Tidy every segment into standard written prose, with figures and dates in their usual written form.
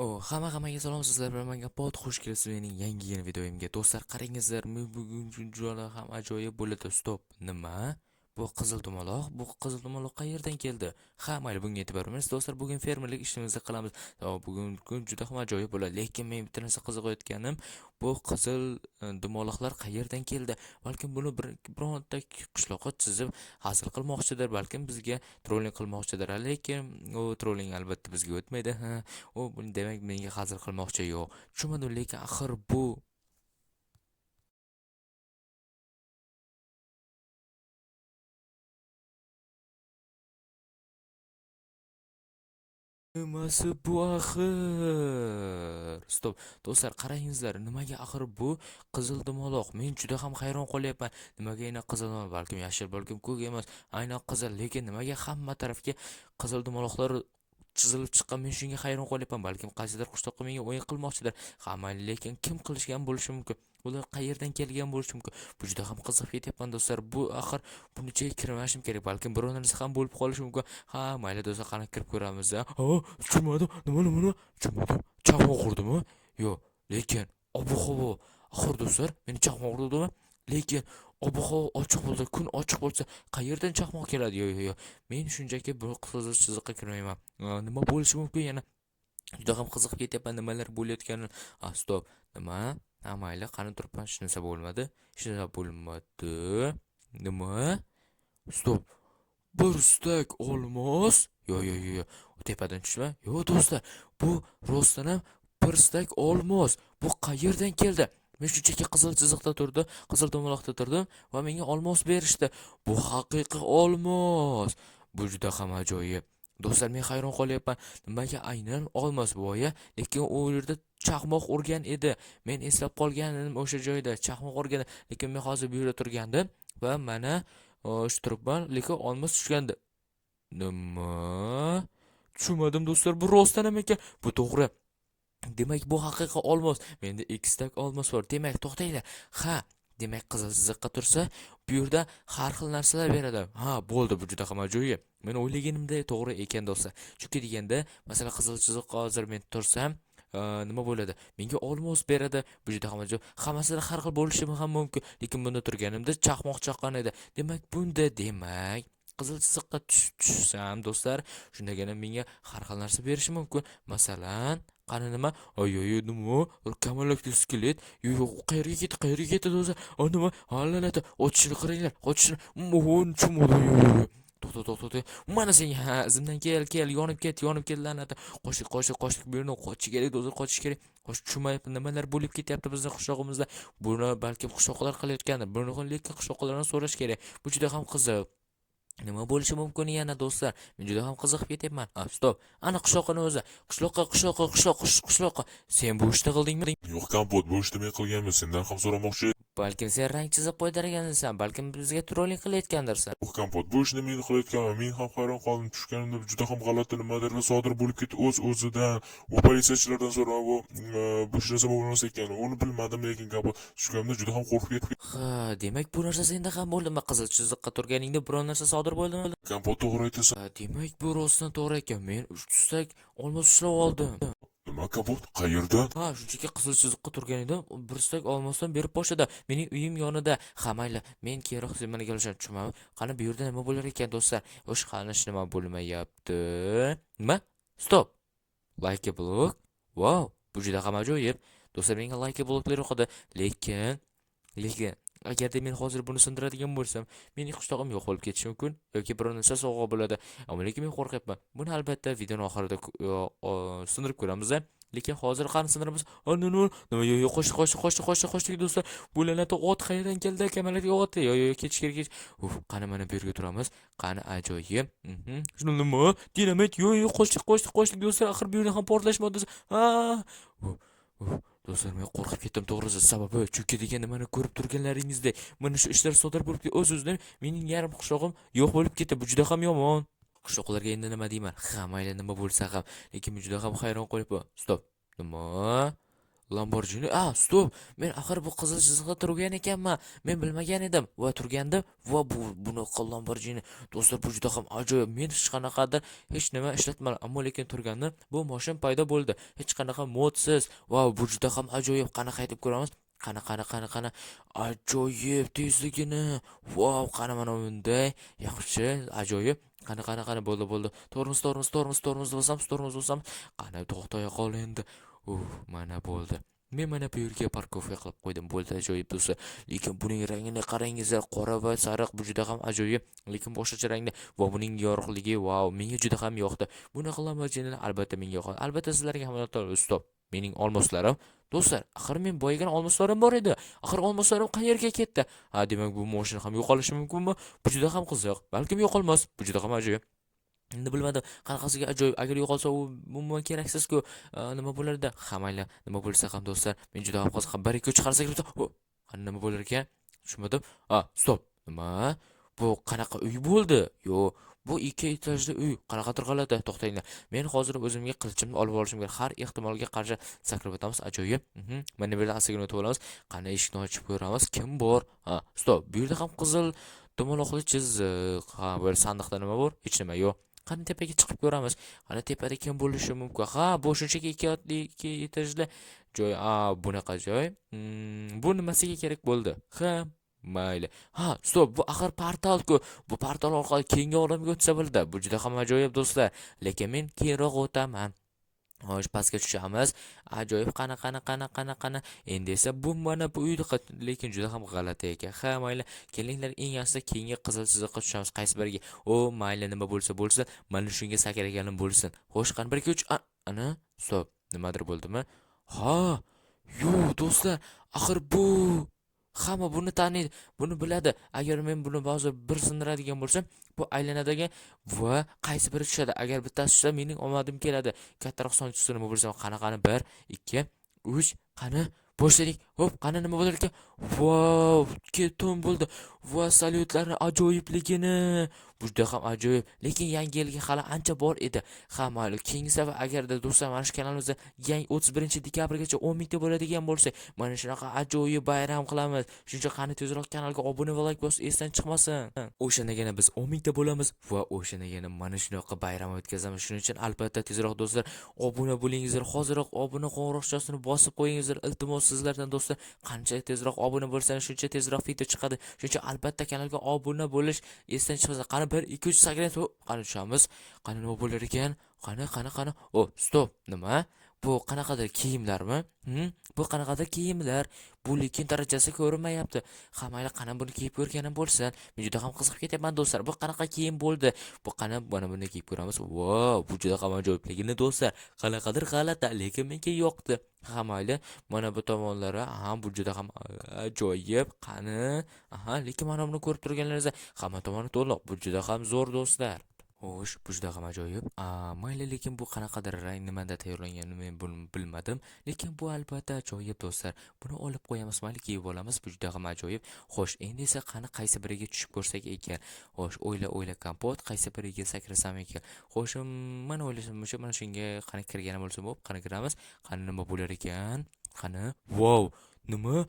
Hammaga salom, sizlar bilan menga pod xush kelibsiz mening yangi videoyimga. Do'stlar, qarangizlar, men bugun juda ham ajoyib bo'ladi. Stop. Nima? Bu qizil dumaloq, qayerdan keldi? Ha, mayli, bunga e'tibor beramiz. Do'stlar, bugun fermerlik ishimizni qilamiz. Bugun kun juda ham ajoyib bo'ladi. Lekin men bitta narsa qiziqayotganim, bu qizil dumaloqlar qayerdan keldi? Balkim buni bironta qishloqqa chizib hazil qilmoqchidir, balkim bizga trolling qilmoqchidir. Lekin u trolling albatta bizga o'tmaydi. U buni demak menga hazil qilmoqchi yo'q. Tushunmadim, lekin axir bu nimasi bu axir? Stop. Do'stlar, qarangizlar, nimaga axir bu qizil dumaloq? Men juda ham hayron qolyapman. Nimaga aynan qizil dumaloq? Balkim yashil, balkim ko'k emas. Aynan qizil, lekin nimaga hamma tarafga qizil dumaloqlar chizilib chiqqan? Men shunga hayron qolyapman. Balkim qaysidir qishloqqa menga o'yin qilmoqchidir. Hamma, lekin kim qilishgan bo'lishi mumkin? Ular qayerdan kelgan bo'lishi mumkin? Bu juda ham qiziqib ketyapman do'stlar. Bu axir bunicha kirmashim kerak. Balkim biror narsa ham bo'lib qolishi mumkin. Ha, mayli do'stlar, qani kirib ko'ramiz. Tushunmadim. Nima? Tushunmadim. Chaqmoq urdimi? Yo'q. Lekin ob-havo, axir do'stlar, meni chaqmoq urdimi? Lekin ob-havo ochiq bo'lsa, kun ochiq bo'lsa, qayerdan chaqmoq keladi? Yo'q. Men shunchaki bu qizil chiziqqa kirmayman. Nima bo'lishi mumkin yana? Juda ham qiziqib ketyapman nimalar bo'layotganini. Stop. Nima? Mayli, qani turibman. Hech narsa bo'lmadi. Nima? Stop. Bir stak olmos? Yo'q. Tepadan tushma. Yo'q do'stlar, bu rostdan ham bir stak olmos. Bu qayerdan keldi? Men shunchaki qizil chiziqda turdim, qizil dumaloqda turdim va menga olmos berishdi. Bu haqiqiy olmos. Bu juda ham ajoyib. Do'stlar, men hayron qolyapman. Nimaga aynan olmos bu oya? Lekin u yerda chaqmoq urgan edi. Men eslab qolganim o'sha joyda chaqmoq urgan. Lekin men hozir bu yerda turgandim va mana shu turibman, lekin olmos tushgandi. Nima? Tushunmadim do'stlar, bu rostdan ham ekan. Bu to'g'ri. Demak, bu haqiqiy olmos. Menda ikkita olmos bor. Demak, to'xtanglar. Ha, demak qizil chiziqqa tursa, bu yerda har xil narsalar beradi. Ha, bo'ldi, bu juda ham ajoyib. Men o'ylaganimda to'g'ri ekan do'stlar. Chunki deganda, masalan, qizil chiziqqa hozir men tursam, nima bo'ladi? Menga olmos beradi. Bu juda ham ajoyib. Hammasida har xil bo'lishi ham mumkin. Lekin bunda turganimda chaqmoq chaqqan edi. Demak, demak qizil chiziqqa tushsam do'stlar, shundagina menga har xil narsa berishi mumkin. Masalan, qani nima? Nima? Kamalakli skelet. Yo'q, qayerga ketdi do'stlar? Nima? Halalata, ochishni qaranglar, ochishni. Yo'q. To'xta. Mana sen, izimdan kel, yonib ket, la'nati. Qochdik, bu yerdan qochish kerak do'stlar, qochish kerak. Tushunmayapman, nimalar bo'lib ketyapti bizning qishlog'imizda. Buni balkim qishloqlar qilayotgandir. Buni lekin qishloqlardan so'rash kerak. Bu juda ham qiziq. Nima bo'lishi mumkin yana do'stlar? Men juda ham qiziqib ketyapman. Stop. Ana qishloqni o'zi. Qishloqqa. Sen bu ishni qildingmi? Yo'q, kompot, bu ishni men qilganman, sendan ham so'ramoqchi. Balkim sen rang chizib qo'ydirgansan, balkim bizga trolling qilayotgandirsan. Yo'q, kompot, bu ishni men qilayotganman. Men ham hayron qoldim, tushganimda juda ham g'alati nimadir sodir bo'lib ketdi o'zidan. U politsiyachilardan so'rab, bu ish narsa bo'lmas ekan. Uni bilmadim, lekin kompot tushganimda juda ham qo'rqib ketdim. Ha, demak bu narsa senda ham bo'ldimi? Qizil chiziqqa turganingda biron narsa sodir bo'ldimi? Kompot, to'g'ri aytasan. Demak bu rostdan to'g'ri ekan. Men 3 olmos ushlab oldim. Nima, kompot? Qayerdan? Shunchaki qizil chiziqqa turgan edim, bir stak olmosdan berib boshladi. Mening uyim yonida. Mayli, men keyinroq nimaga kelishini tushunaman. Qani bu yerda nima bo'lar ekan do'stlar? Qanish nima bo'lmayapti? Nima? Stop. Like blok. Wow, bu juda ham ajoyib. Do'stlar, menga like bloklar yoqadi, lekin agarda men hozir buni sindiradigan bo'lsam, mening qishlog'im yo'q bo'lib ketishi mumkin yoki biror narsa sovg'a bo'ladi. Ammo lekin men qo'rqyapman. Buni albatta videoning oxirida sindirib ko'ramiz. Lekin hozir qani sindiramiz? Nima? Yo'q, qochdik do'stlar. Bu la'nati ot qayerdan keldi? Kamalakli ot. Yo'q, ketish kerak. Qani mana bu yerga turamiz. Qani ajoyib. Shuni nima? Dinamit. Yo'q, qochdik do'stlar. Axir bu yerda ham portlash moddasi. Do'stlar, men qo'rqib ketdim to'g'risi. Sababi chunki degan nimani ko'rib turganlaringizdek, mana shu ishlar sodir bo'lib o'z-o'zidan mening yarim qishlog'im yo'q bo'lib ketdi. Bu juda ham yomon. Qishloqlarga endi nima deyman? Mayli, nima bo'lsa ham, lekin men juda ham hayron qolyapman. Stop. Nima? Lamborghini. Stop. Men axir bu qizil chiziqda turgan ekanman. Men bilmagan edim va turgandim va bunaqa Lamborghini. Do'stlar, bu juda ham ajoyib. Men hech qanaqadir hech nima ishlatmadim, ammo lekin turganda bu mashina paydo bo'ldi. Hech qanaqa modsiz. Va bu juda ham ajoyib. Qanaqa aytib ko'ramiz? Qana. Ajoyib tezligini. Wow, qana mana bunday. Yaxshi, ajoyib. Qana bo'ldi. Tormoz bosam. Qana to'xtay qol endi. Mana bo'ldi. Men mana bu yerga parkovka qilib qo'ydim. Bo'ldi, ajoyib do'stlar. Lekin buning rangini qarangizlar, qora va sariq, bu juda ham ajoyib. Lekin boshqacha rangda va buning yorug'ligi, wow, menga juda ham yoqdi. Buni Lamborghini albatta menga yoqadi. Albatta sizlarga ham yoqadi. Stop. Mening olmoslarim. Do'stlar, axir men boyagan olmoslarim bor edi. Axir olmoslarim qayerga ketdi? Demak bu mashina ham yo'qolishi mumkinmi? Bu juda ham qiziq. Balkim yo'qolmas. Bu juda ham ajoyib. Endi bilmadim, qanaqasiga ajoyib. Agar yo'qolsa u umuman keraksiz-ku. Nima bo'lardi? Mayli, nima bo'lsa ham do'stlar, men juda ham qiziqam. 1 2 3 qarasak, nima bo'lar ekan? Tushunmadim. Stop. Nima? Bu qanaqa uy bo'ldi? Yo'q, bu 2 etajli uy. Qanaqadir g'alati. To'xtanglar. Men hozir o'zimga qilichimni olib olishim kerak. Har ehtimolga qarshi sakrab o'tamiz. Ajoyib. Mana bu yerda asagini o'tib olamiz. Qani eshikni ochib ko'ramiz. Kim bor? Stop. Bu yerda ham qizil dumaloqli chiziq. Bu yerda sandiqda nima bor? Hech nima yo'q. Qani tepaga chiqib ko'ramiz. Qani tepada kim bo'lishi mumkin? Bu shunchaki 2 etajli joy. Bunaqa joy. Bu nimasiga kerak bo'ldi? Mayli. Stop. Bu axir portal-ku. Bu portal orqali keyingi olamga o'tsa bo'ldi. Bu juda ham ajoyib do'stlar. Lekin men keyinroq o'taman. Xo'sh, pastga tushamiz. Ajoyib. Qana. Endi esa bu mana bu uyda lekin juda ham g'alati ekan. Mayli. Kelinglar, eng asli keyingi qizil chiziqqa tushamiz. Qaysi biriga? Mayli, nima bo'lsa, mana shunga sakraganim bo'lsin. Xo'sh, qani 1 2 3. Ana, stop. Nimadir bo'ldimi? Yo'q, do'stlar. Axir bu hamma buni taniydi, buni biladi. Agar men buni hozir bir sindiradigan bo'lsam, bu aylanadigan va qaysi biri tushadi. Agar bittasi tushsa, mening omadim keladi. Kattaroq son tushsa nima bo'lsa, qani 1 2 3, qani boshladik. Qani nima bo'lar ekan? Wow, ketum bo'ldi. Va salyutlarning ajoyibligini. Bu juda ham ajoyib, lekin yangi yilga hali ancha bor edi. Mayli, keyingi safar agarda do'stlar mana shu kanalimizda yangi 31-dekabrgacha 10 mingta bo'ladigan bo'lsa, mana shunaqa ajoyib bayram qilamiz. Shuncha qani tezroq kanalga obuna va like bosib esdan chiqmasin. O'shandagina biz 10 mingta bo'lamiz va o'shandagina mana shunaqa bayram o'tkazamiz. Shuning uchun albatta tezroq do'stlar obuna bo'lingizlar. Hoziroq obuna qo'ng'iroqchasini bosib qo'yingizlar. Iltimos sizlardan do'stlar, qancha tezroq obuna bo'lsangiz, shuncha tezroq video chiqadi. Shuning uchun albatta kanalga obuna bo'lish esdan chiqmasin. Qani 1 2 3 sakraymiz. Qani tushamiz. Qani nima bo'lar ekan? Qani. Stop. Nima? Bu qanaqadir kiyimlarmi? Bu qanaqadir kiyimlar. Bu lekin darajasi ko'rinmayapti. Mayli, qani buni kiyib ko'rganim bo'lsin. Men juda ham qiziqib ketyapman do'stlar. Bu qanaqa kiyim bo'ldi? Bu qani mana buni kiyib ko'ramiz. Wow, bu juda ham ajoyibligini do'stlar. Qanaqadir g'alati, lekin menga yoqdi. Mayli, mana bu tomonlari, bu juda ham ajoyib. Qani, lekin mana buni ko'rib turganlaringizda hamma tomoni to'liq. Bu juda ham zo'r do'stlar. Xo'sh, bu juda ham ajoyib. Mayli, lekin bu qanaqadir rang nimada tayyorlanganini men bilmadim. Lekin bu albatta ajoyib do'stlar. Buni olib qo'yamiz, mayli, kiyib olamiz. Bu juda ham ajoyib. Xo'sh, endi esa qani qaysi biriga tushib ko'rsak ekan. Xo'sh, o'yla kompot, qaysi biriga sakrasam ekan. Xo'sh, mana o'ylashim mana shunga qani kirganim bo'lsa bo'p, qani kiramiz. Qani nima bo'lar ekan? Qani, wow, nima?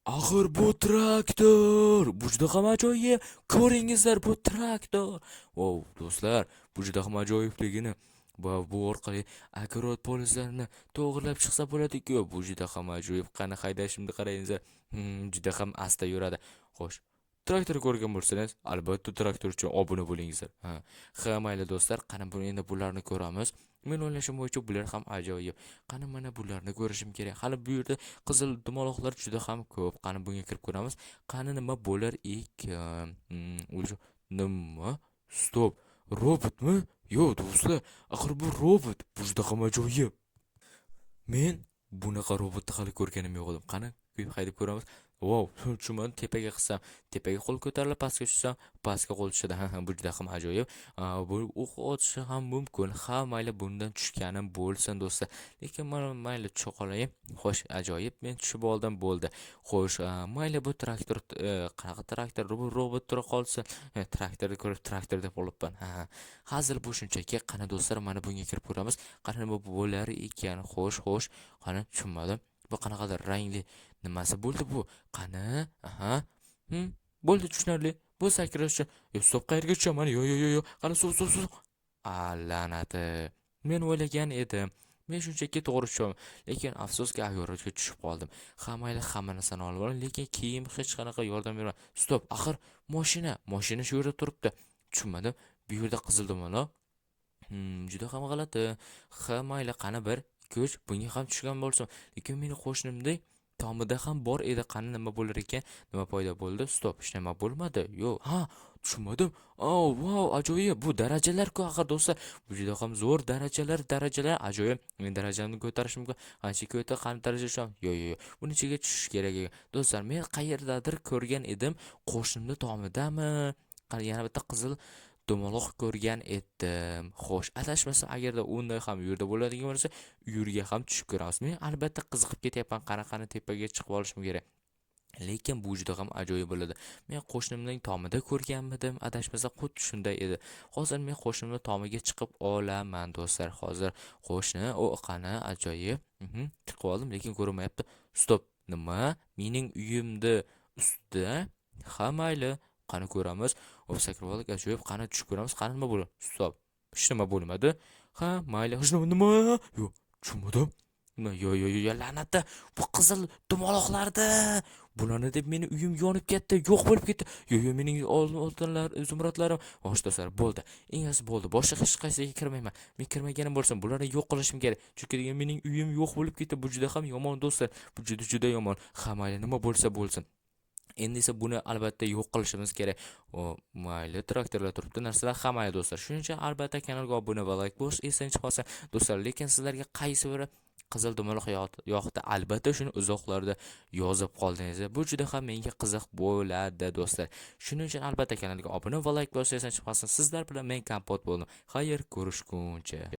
Axir bu traktor. Bu juda ham ajoyib. Ko'ringizlar, bu traktor. Wow, do'stlar, bu juda ham ajoyibligini. Bu orqali akkurot polizlarni to'g'rilab chiqsa bo'ladi-ku. Bu juda ham ajoyib. Qani haydashimni qarangizlar. Juda ham asta yuradi. Xo'sh, traktor ko'rgan bo'lsangiz, albatta traktor uchun obuna bo'lingizlar. Mayli do'stlar, qani buni endi bularni ko'ramiz. Men o'ylashim bo'yicha bular ham ajoyib. Qani mana bularni ko'rishim kerak. Hali bu yerda qizil dumaloqlar juda ham ko'p. Qani bunga kirib ko'ramiz. Qani nima bo'lar ekan? Nima? Stop. Robotmi? Yo'q do'stlar, axir bu robot. Bu juda ham ajoyib. Men bunaqa robotni hali ko'rganim yo'q edim. Qani haydab ko'ramiz. Wow, tushunmadim. Tepaga qilsam, tepaga qo'l ko'tarilib, pastga tushsam, pastga qo'l tushadi. Bu juda ham ajoyib. Bu o'q otishi ham mumkin. Mayli, bundan tushganim bo'lsin do'stlar. Lekin mana mayli tusha qolayim. Xo'sh, ajoyib. Men tushib oldim, bo'ldi. Xo'sh, mayli, bu traktor, qanaqa traktor? Robot tura qolsin. Traktorni ko'rib traktor deb olibman. Hazil bu shunchaki. Qani do'stlar, mana bunga kirib ko'ramiz. Qani nima bo'lar ekan? Xo'sh, qani tushunmadim. Bu qanaqadir rangli nimasi bo'ldi bu? Qani? Aha. Bo'ldi tushunarli. Bu sakrashchi. Stop qayerga tushaman? Yo. Qani suv. La'nati. Men o'ylagan edim. Men shunchaki to'g'ri tushaman. Lekin afsuski ayoratga tushib qoldim. Mayli hamma narsani olib oling, lekin kiyim hech qanaqa yordam bermadi. Stop, axir mashina shu yerda turibdi. Tushunmadim. Bu yerda qizil dumaloq. Juda ham g'alati. Mayli qani 1, 2, 3 bunga ham tushgan bo'lsin. Lekin meni qo'shnimdek tomida ham bor edi. Qani nima bo'lar ekan? Nima paydo bo'ldi? Stop, hech nima bo'lmadi. Yo'q, tushunmadim. Wow, ajoyib. Bu darajalar-ku axir do'stlar. Bu juda ham zo'r darajalar, ajoyib. Men darajamni ko'tarishim mumkin. Qancha ko'ta, qani daraja shu? Yo'q. Buni ichiga tushish kerak ekan. Do'stlar, men qayerdadir ko'rgan edim. Qo'shnimni tomidami? Yana bitta qizil dumaloq ko'rgan edim. Xo'sh, adashmasam agarda unday ham yurda bo'ladigan bo'lsa, uyurga ham tushib ko'ramiz. Men albatta qiziqib ketyapman, qanaqa tepaga chiqib olishim kerak. Lekin bu juda ham ajoyib bo'ladi. Men qo'shnimning tomida ko'rganmidim, adashmasam xuddi shunday edi. Hozir men qo'shnimning tomiga chiqib olaman do'stlar. Hozir qo'shni, qani ajoyib. Chiqib oldim, lekin ko'rinmayapti. Stop. Nima? Mening uyimda ustida? Mayli. Qani ko'ramiz. Sakrab oldik, ajoyib. Qani tushib ko'ramiz. Qani nima bo'ldi? Stop. Hech nima bo'lmadi. Mayli. Hech nima? Yo'q, tushunmadim. Yo, la'natda. Bu qizil dumaloqlarda. Bularni deb meni uyim yonib ketdi, yo'q bo'lib ketdi. Yo, mening oltinlar, zumradlarim. Xo'sh do'stlar, bo'ldi. Eng asli bo'ldi. Boshqa hech qaysiga kirmayman. Men kirmaganim bo'lsin, bularni yo'q qilishim kerak. Chunki degan mening uyim yo'q bo'lib ketdi. Bu juda ham yomon do'stlar. Bu juda yomon. Mayli, nima bo'lsa bo'lsin. Endi esa buni albatta yo'q qilishimiz kerak. Mayli, traktorlar turibdi, narsalar mayli do'stlar. Shuning uchun albatta kanalga obuna va like bo'lish esdan chiqmasin do'stlar. Lekin sizlarga qaysi biri qizil dumaloq yoqdi? Albatta shuni uzoqlarda yozib qoldingiz. Bu juda ham menga qiziq bo'ladi do'stlar. Shuning uchun albatta kanalga obuna va like bo'lish esdan chiqmasin. Sizlar bilan men Kompot bo'ldim. Xayr, ko'rishguncha.